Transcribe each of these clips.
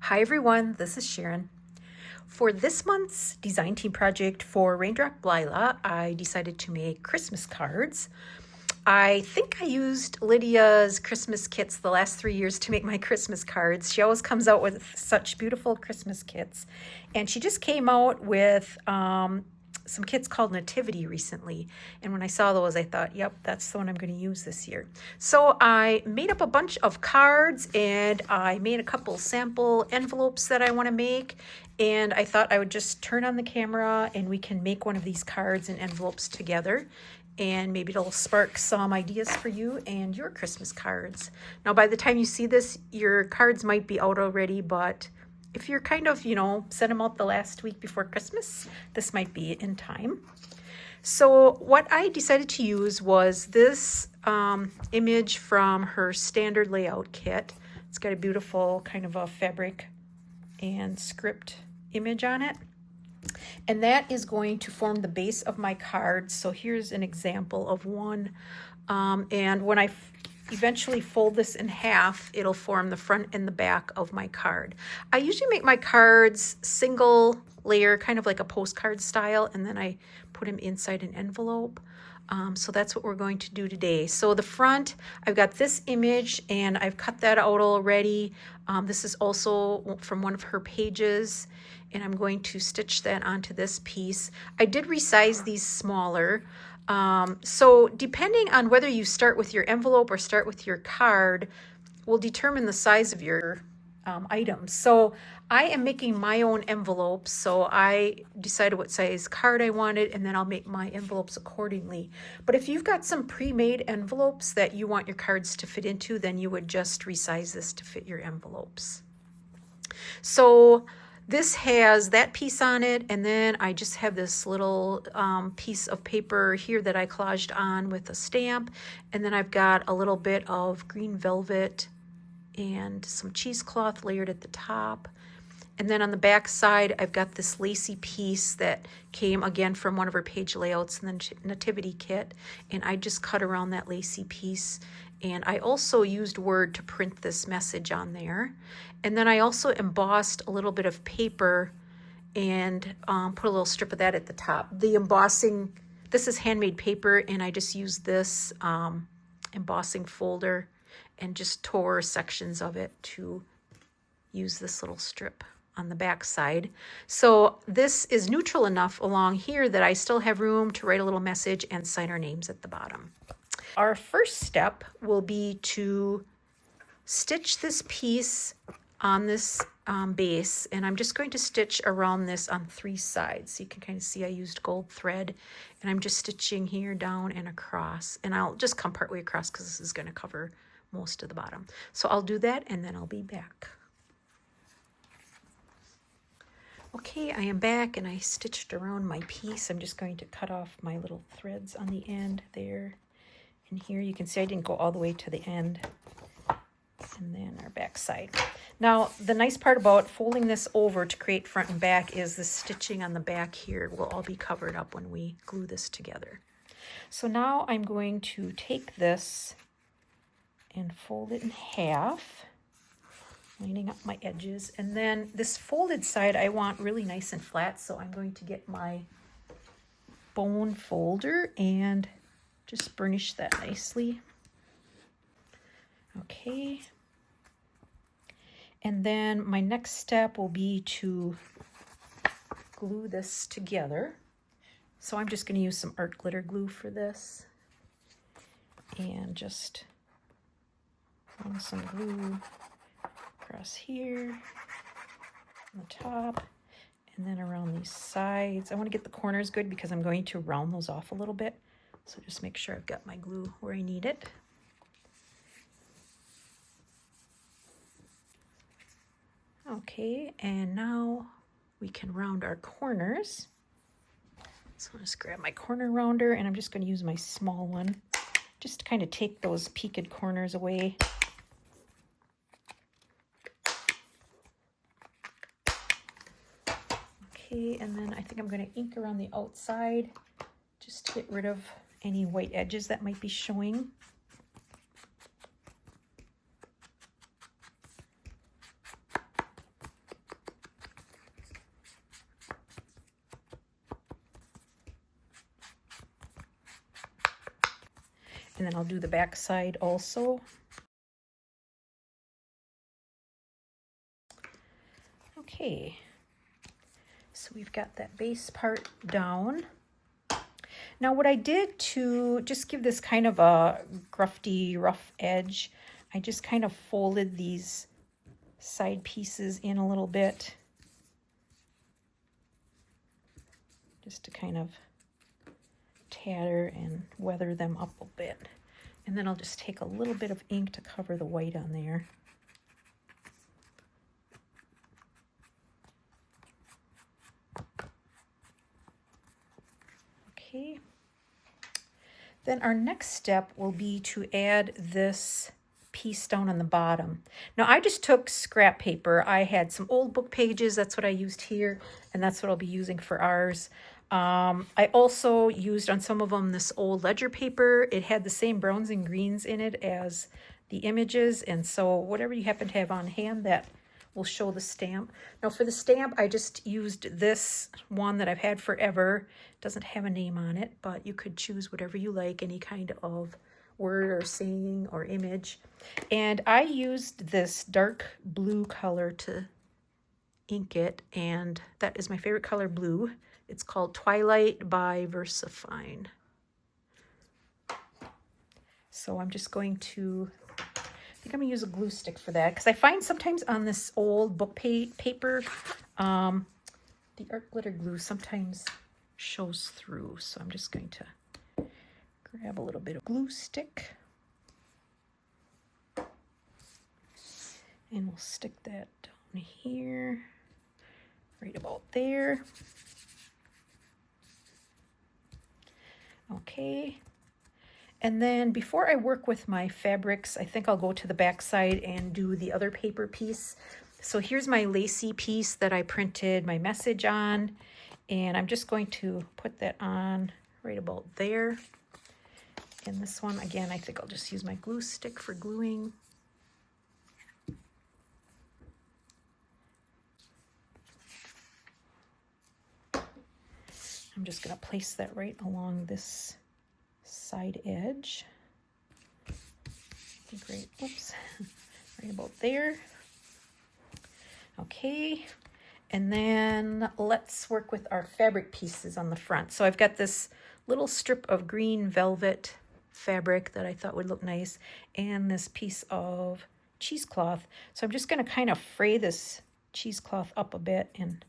Hi everyone, this is Sharon. For this month's design team project for Raindrop Lila, I decided to make Christmas cards. I think I used Lydia's Christmas kits the last 3 years to make my Christmas cards. She always comes out with such beautiful Christmas kits. And she just came out with some kits called Nativity recently. And when I saw those, I thought, yep, that's the one I'm going to use this year. So I made up a bunch of cards and I made a couple sample envelopes that I want to make. And I thought I would just turn on the camera and we can make one of these cards and envelopes together. And maybe it'll spark some ideas for you and your Christmas cards. Now, by the time you see this, your cards might be out already, but if you're kind of, sent them out the last week before Christmas, this might be in time. So what I decided to use was this image from her standard layout kit. It's got a beautiful kind of a fabric and script image on it. And that is going to form the base of my card. So here's an example of one. And when I eventually fold this in half, it'll form the front and the back of my card. I usually make my cards single layer, kind of like a postcard style, and then I put them inside an envelope. So that's what we're going to do today. So the front, I've got this image and I've cut that out already. This is also from one of her pages, and I'm going to stitch that onto this piece. I did resize these smaller. So depending on whether you start with your envelope or start with your card will determine the size of your items. So I am making my own envelopes, so I decided what size card I wanted, and then I'll make my envelopes accordingly. But if you've got some pre-made envelopes that you want your cards to fit into, then you would just resize this to fit your envelopes. So this has that piece on it, and then I just have this little piece of paper here that I collaged on with a stamp, and then I've got a little bit of green velvet and some cheesecloth layered at the top. And then on the back side, I've got this lacy piece that came again from one of her page layouts in the Nativity kit, and I just cut around that lacy piece. And I also used Word to print this message on there. And then I also embossed a little bit of paper and put a little strip of that at the top. The embossing, this is handmade paper, and I just used this embossing folder and just tore sections of it to use this little strip on the back side. So this is neutral enough along here that I still have room to write a little message and sign our names at the bottom. Our first step will be to stitch this piece on this base, and I'm just going to stitch around this on 3 sides. So you can kind of see I used gold thread, and I'm just stitching here down and across, and I'll just come partway across because this is going to cover most of the bottom. So I'll do that and then I'll be back. Okay, I am back and I stitched around my piece. I'm just going to cut off my little threads on the end there. And here you can see I didn't go all the way to the end. And then our back side. Now, the nice part about folding this over to create front and back is the stitching on the back here will all be covered up when we glue this together. So now I'm going to take this and fold it in half, lining up my edges. And then this folded side I want really nice and flat, so I'm going to get my bone folder and just burnish that nicely. Okay. And then my next step will be to glue this together. So I'm just going to use some art glitter glue for this and just run some glue across here on the top and then around these sides. I want to get the corners good because I'm going to round those off a little bit. So just make sure I've got my glue where I need it. Okay, and now we can round our corners. So I'll just grab my corner rounder, and I'm just going to use my small one just to kind of take those peaked corners away. Okay, and then I think I'm going to ink around the outside just to get rid of any white edges that might be showing. And then I'll do the back side also. Okay, so we've got that base part down. Now what I did to just give this kind of a grufty, rough edge, I just kind of folded these side pieces in a little bit, just to kind of tatter and weather them up a bit. And then I'll just take a little bit of ink to cover the white on there. Okay. Then our next step will be to add this piece down on the bottom. Now I just took scrap paper. I had some old book pages. That's what I used here, and that's what I'll be using for ours. I also used on some of them this old ledger paper. It had the same browns and greens in it as the images, and so whatever you happen to have on hand, that will show the stamp. Now for the stamp, I just used this one that I've had forever. It doesn't have a name on it, but you could choose whatever you like, any kind of word or saying or image. And I used this dark blue color to ink it, and that is my favorite color, blue. It's called Twilight by Versafine. So I'm just going to, I think I'm gonna use a glue stick for that, because I find sometimes on this old book paper, the art glitter glue sometimes shows through. So I'm just going to grab a little bit of glue stick, and we'll stick that down here, right about there. Okay, and then before I work with my fabrics, I think I'll go to the back side and do the other paper piece. So here's my lacy piece that I printed my message on, and I'm just going to put that on right about there. And this one, again, I think I'll just use my glue stick for gluing. I'm just going to place that right along this side edge. Great, oops, right about there. Okay, and then let's work with our fabric pieces on the front. So I've got this little strip of green velvet fabric that I thought would look nice, and this piece of cheesecloth. So I'm just going to kind of fray this cheesecloth up a bit and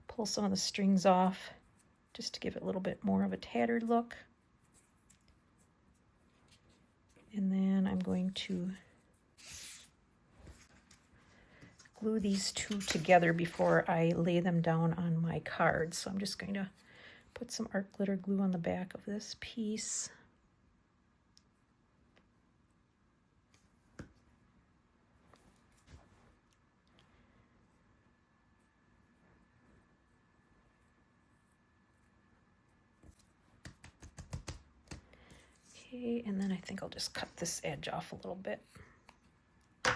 pull some of the strings off, just to give it a little bit more of a tattered look. And then I'm going to glue these two together before I lay them down on my card. So I'm just going to put some art glitter glue on the back of this piece. Okay, and then I think I'll just cut this edge off a little bit. And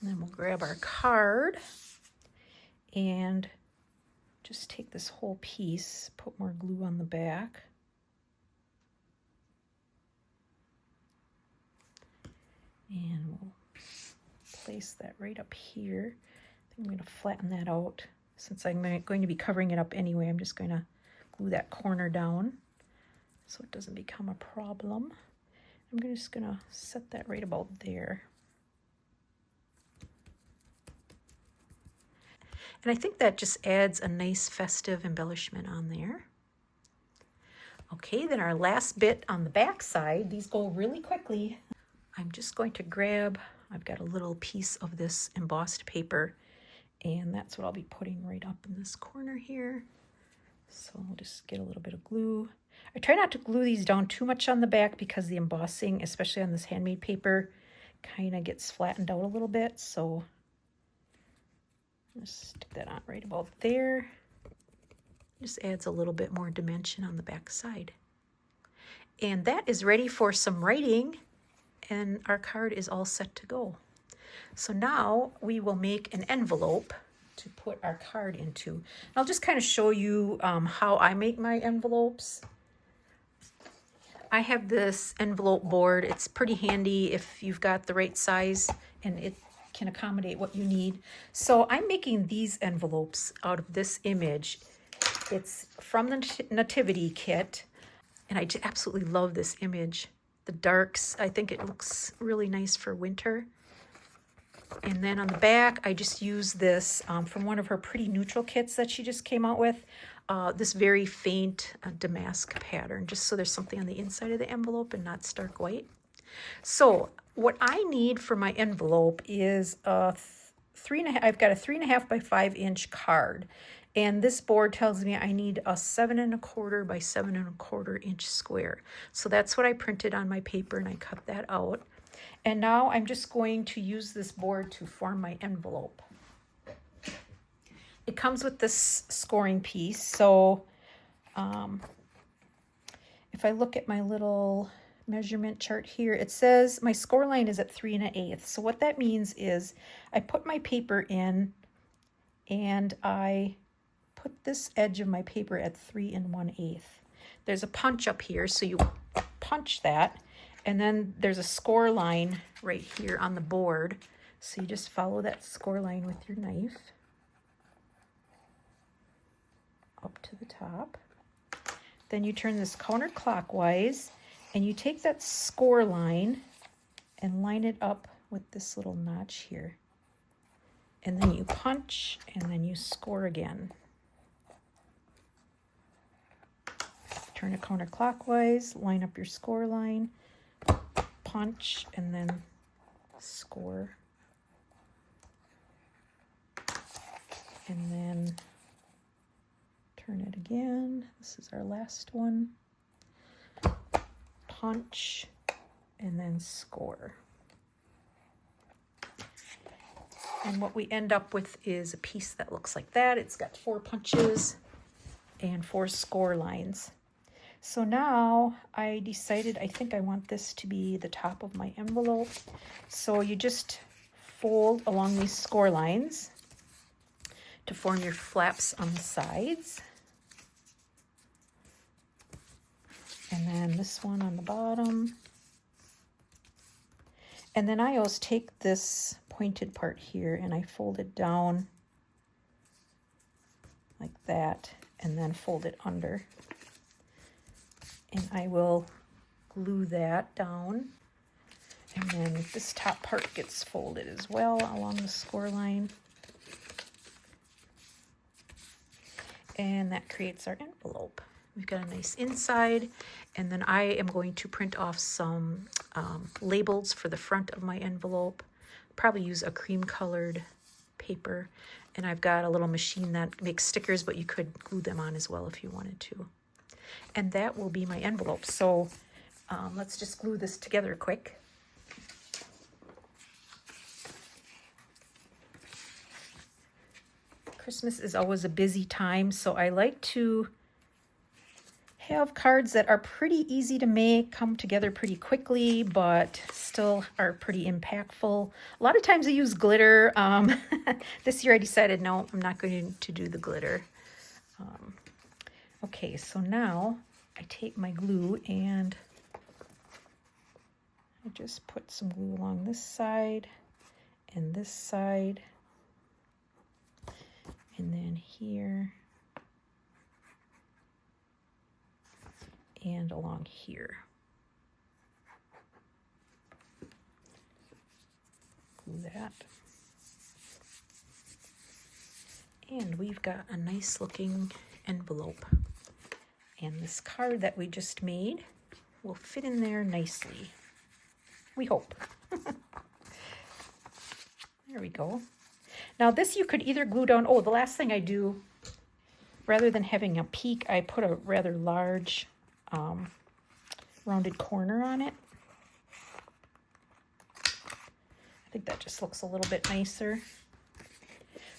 then we'll grab our card and just take this whole piece, put more glue on the back. And we'll place that right up here. I think I'm going to flatten that out. Since I'm going to be covering it up anyway, I'm just going to glue that corner down so it doesn't become a problem. I'm just going to set that right about there. And I think that just adds a nice festive embellishment on there. Okay, then our last bit on the back side, these go really quickly. I'm just going to grab, I've got a little piece of this embossed paper, and that's what I'll be putting right up in this corner here. So I'll just get a little bit of glue. I try not to glue these down too much on the back because the embossing, especially on this handmade paper, kind of gets flattened out a little bit. So just stick that on right about there. Just adds a little bit more dimension on the back side. And that is ready for some writing, and our card is all set to go. So now we will make an envelope to put our card into. I'll just kind of show you how I make my envelopes. I have this envelope board. It's pretty handy if you've got the right size and it can accommodate what you need. So I'm making these envelopes out of this image. It's from the Nativity kit, and I just absolutely love this image. The darks, I think it looks really nice for winter. And then on the back, I just use this from one of her pretty neutral kits that she just came out with. This very faint damask pattern, just so there's something on the inside of the envelope and not stark white. So what I need for my envelope is I've got a 3.5 by 5 inch card. And this board tells me I need a 7 1/4 by 7 1/4 inch square. So that's what I printed on my paper, and I cut that out. And now I'm just going to use this board to form my envelope. It comes with this scoring piece. So if I look at my little measurement chart here, it says my score line is at 3 1/8. So what that means is I put my paper in and I put this edge of my paper at 3 1/8. There's a punch up here, so you punch that, and then there's a score line right here on the board. So you just follow that score line with your knife up to the top. Then you turn this counterclockwise and you take that score line and line it up with this little notch here. And then you punch and then you score again. Turn it counterclockwise, line up your score line, punch, and then score. And then turn it again. This is our last one. Punch, and then score. And what we end up with is a piece that looks like that. It's got 4 punches and 4 score lines. So now I decided I think I want this to be the top of my envelope. So you just fold along these score lines to form your flaps on the sides. And then this one on the bottom. And then I always take this pointed part here and I fold it down like that and then fold it under. And I will glue that down. And then this top part gets folded as well along the score line. And that creates our envelope. We've got a nice inside, and then I am going to print off some labels for the front of my envelope. Probably use a cream colored paper, and I've got a little machine that makes stickers, but you could glue them on as well if you wanted to. And that will be my envelope. So let's just glue this together quick. Christmas is always a busy time, so I like to have cards that are pretty easy to make, come together pretty quickly, but still are pretty impactful. A lot of times I use glitter. This year I decided, no, I'm not going to do the glitter. Okay, so now I take my glue and I just put some glue along this side and this side, and then here, and along here. Glue that. And we've got a nice looking envelope. And this card that we just made will fit in there nicely. We hope. There we go. Now this you could either glue down, the last thing I do, rather than having a peak, I put a rather large rounded corner on it. I think that just looks a little bit nicer.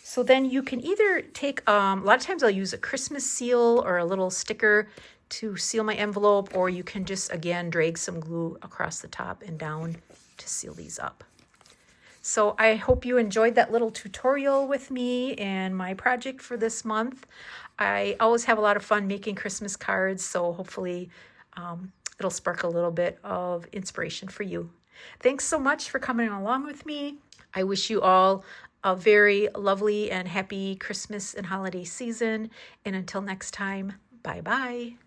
So then you can either take, a lot of times I'll use a Christmas seal or a little sticker to seal my envelope, or you can just, again, drag some glue across the top and down to seal these up. So I hope you enjoyed that little tutorial with me and my project for this month. I always have a lot of fun making Christmas cards, so hopefully it'll spark a little bit of inspiration for you. Thanks so much for coming along with me. I wish you all a very lovely and happy Christmas and holiday season. And until next time, bye-bye.